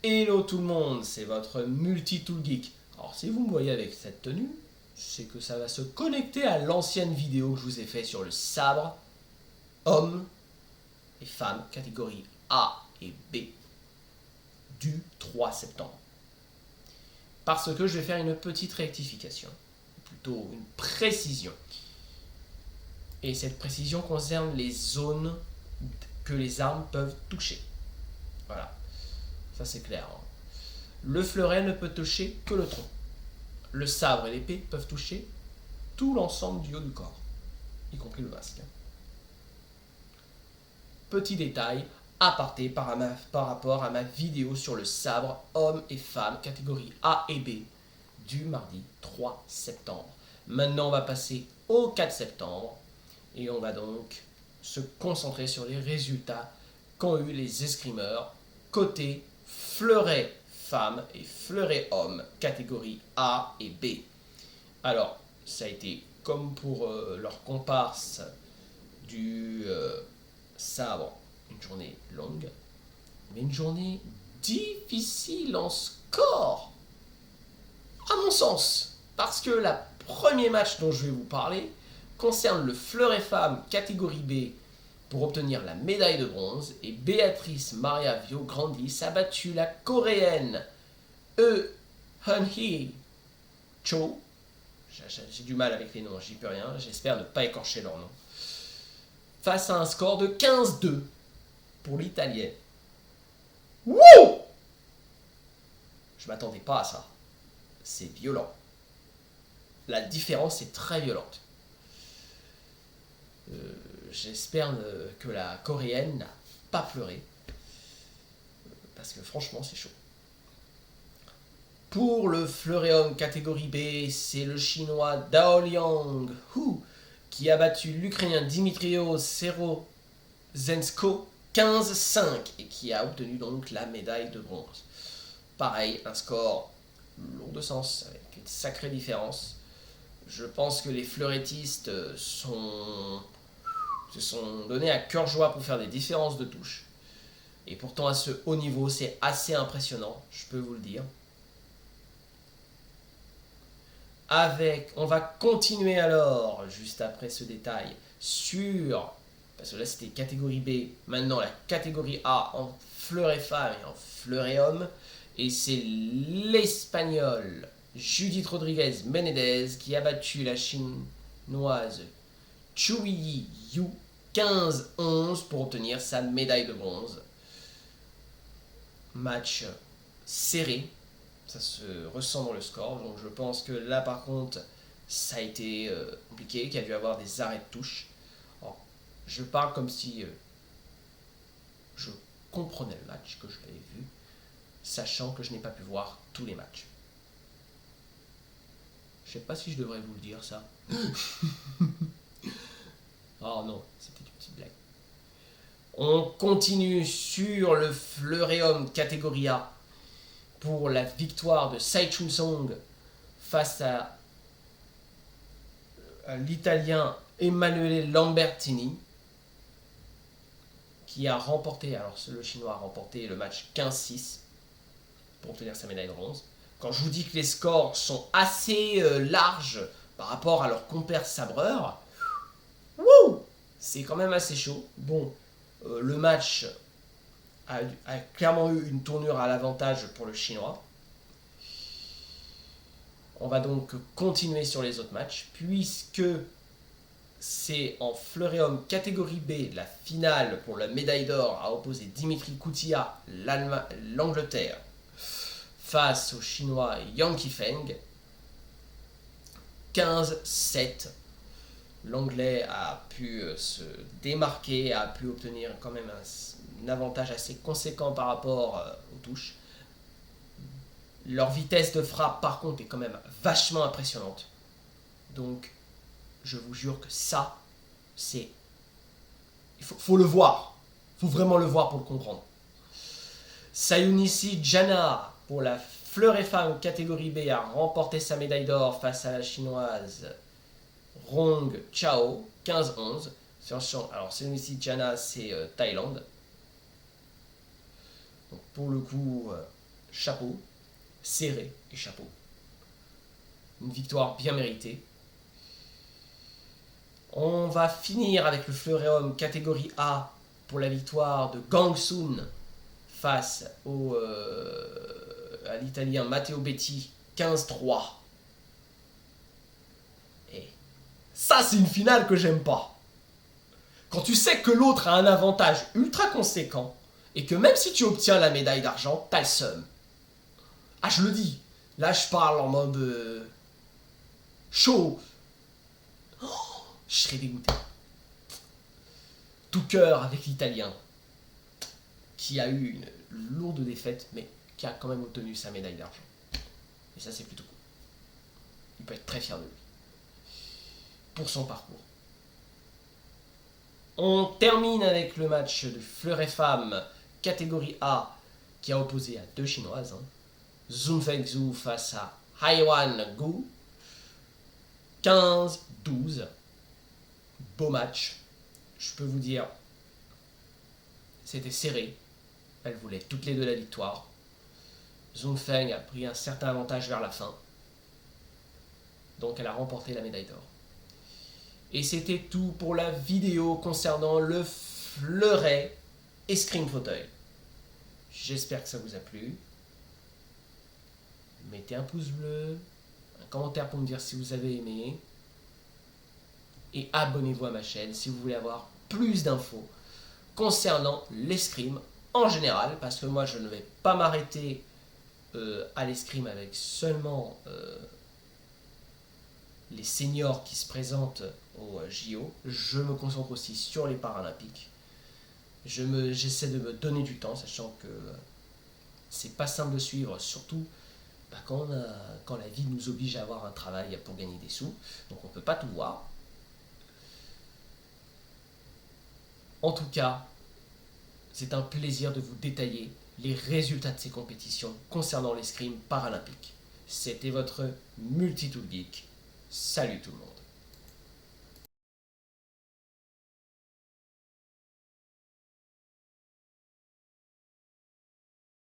Hello tout le monde, c'est votre multi-tool geek. Alors si vous me voyez avec cette tenue, c'est que ça va se connecter à l'ancienne vidéo que je vous ai fait sur le sabre, hommes et femmes, catégorie A et B, du 3 septembre. Parce que je vais faire une petite rectification, plutôt une précision. Et cette précision concerne les zones que les armes peuvent toucher. Voilà, ça c'est clair. Le fleuret ne peut toucher que le tronc. Le sabre et l'épée peuvent toucher tout l'ensemble du haut du corps, y compris le masque. Petit détail, aparté par rapport à ma vidéo sur le sabre hommes et femmes catégorie A et B du mardi 3 septembre. Maintenant, on va passer au 4 septembre et on va donc se concentrer sur les résultats qu'ont eu les escrimeurs côté fleuret femmes et fleuret hommes catégorie A et B. Alors, ça a été comme pour leur comparse du sabre, une journée longue, mais une journée difficile en score, à mon sens, parce que le premier match dont je vais vous parler concerne le fleuret femme catégorie B pour obtenir la médaille de bronze, et Béatrice Maria Viograndis a battu la coréenne Eun-hee Cho. J'ai du mal avec les noms, j'y peux rien, j'espère ne pas écorcher leur nom. Face à un score de 15-2 pour l'italienne. Wouh! Je m'attendais pas à ça. C'est violent. La différence est très violente. J'espère que la coréenne n'a pas pleuré. Parce que franchement, c'est chaud. Pour le fleuréum catégorie B, c'est le chinois Dao Liang Hu qui a battu l'ukrainien Dmitrio Serozenko 15-5 et qui a obtenu donc la médaille de bronze. Pareil, un score lourd de sens avec une sacrée différence. Je pense que les fleurettistes se sont donnés à cœur joie pour faire des différences de touche. Et pourtant à ce haut niveau, c'est assez impressionnant, je peux vous le dire. On va continuer alors, juste après ce détail, parce que là c'était catégorie B, maintenant la catégorie A en fleuret femme et en fleuret homme, et c'est l'espagnole Judith Rodriguez Menedez qui a battu la chinoise Chui Yu 15-11 pour obtenir sa médaille de bronze. Match serré. Ça se ressent dans le score, donc je pense que là par contre ça a été compliqué, qu'il y a dû avoir des arrêts de touche. Alors, je parle comme si je comprenais le match, que je l'avais vu, sachant que je n'ai pas pu voir tous les matchs. Je sais pas si je devrais vous le dire ça. Oh non, c'était une petite blague. On continue sur le fleuréum catégorie A pour la victoire de Sai Chun Song face à l'italien Emanuele Lambertini qui a remporté, alors le chinois a remporté le match 15-6 pour obtenir sa médaille de bronze. Quand je vous dis que les scores sont assez larges par rapport à leurs compères sabreurs, c'est quand même assez chaud. Bon, le match a clairement eu une tournure à l'avantage pour le chinois. On va donc continuer sur les autres matchs, puisque c'est en fleuréum catégorie B, la finale pour la médaille d'or a opposé Dimitri Koutia, l'Angleterre, face au chinois Yang Qifeng. 15-7. L'anglais a pu se démarquer, a pu obtenir quand même un avantage assez conséquent par rapport aux touches. Leur vitesse de frappe par contre est quand même vachement impressionnante. Donc je vous jure que ça, c'est... faut le voir. Il faut vraiment le voir pour le comprendre. Sayunichi Jana pour la fleuret femme catégorie B a remporté sa médaille d'or face à la chinoise Rong Chao 15-11. Alors Sayunichi Jana c'est Thaïlande. Donc pour le coup chapeau, serré et chapeau. Une victoire bien méritée. On va finir avec le fleuret homme catégorie A pour la victoire de Gangsun face à l'Italien Matteo Betti 15-3. Et ça, c'est une finale que j'aime pas. Quand tu sais que l'autre a un avantage ultra conséquent et que même si tu obtiens la médaille d'argent, t'as le seum. Ah, je le dis. Là, je parle en mode chaud. Oh, je serais dégoûté. Tout cœur avec l'Italien qui a eu une lourde défaite, mais qui a quand même obtenu sa médaille d'argent. Et ça, c'est plutôt cool. Il peut être très fier de lui pour son parcours. On termine avec le match de fleuret femmes catégorie A qui a opposé à deux Chinoises. Zhou Fengzhou face à Haiwan Gu. 15-12. Beau match. Je peux vous dire, c'était serré. Elles voulaient toutes les deux la victoire. Zhou Feng a pris un certain avantage vers la fin. Donc elle a remporté la médaille d'or. Et c'était tout pour la vidéo concernant le fleuret escrime fauteuil. J'espère que ça vous a plu. Mettez un pouce bleu, un commentaire pour me dire si vous avez aimé. Et abonnez-vous à ma chaîne si vous voulez avoir plus d'infos concernant l'escrime en général. Parce que moi je ne vais pas m'arrêter à l'escrime avec seulement les seniors qui se présentent au JO. Je me concentre aussi sur les Paralympiques. J'essaie de me donner du temps, sachant que c'est pas simple de suivre, surtout quand la vie nous oblige à avoir un travail pour gagner des sous. Donc on ne peut pas tout voir. En tout cas, c'est un plaisir de vous détailler les résultats de ces compétitions concernant l'escrime paralympique. C'était votre Multitool Geek. Salut tout le monde.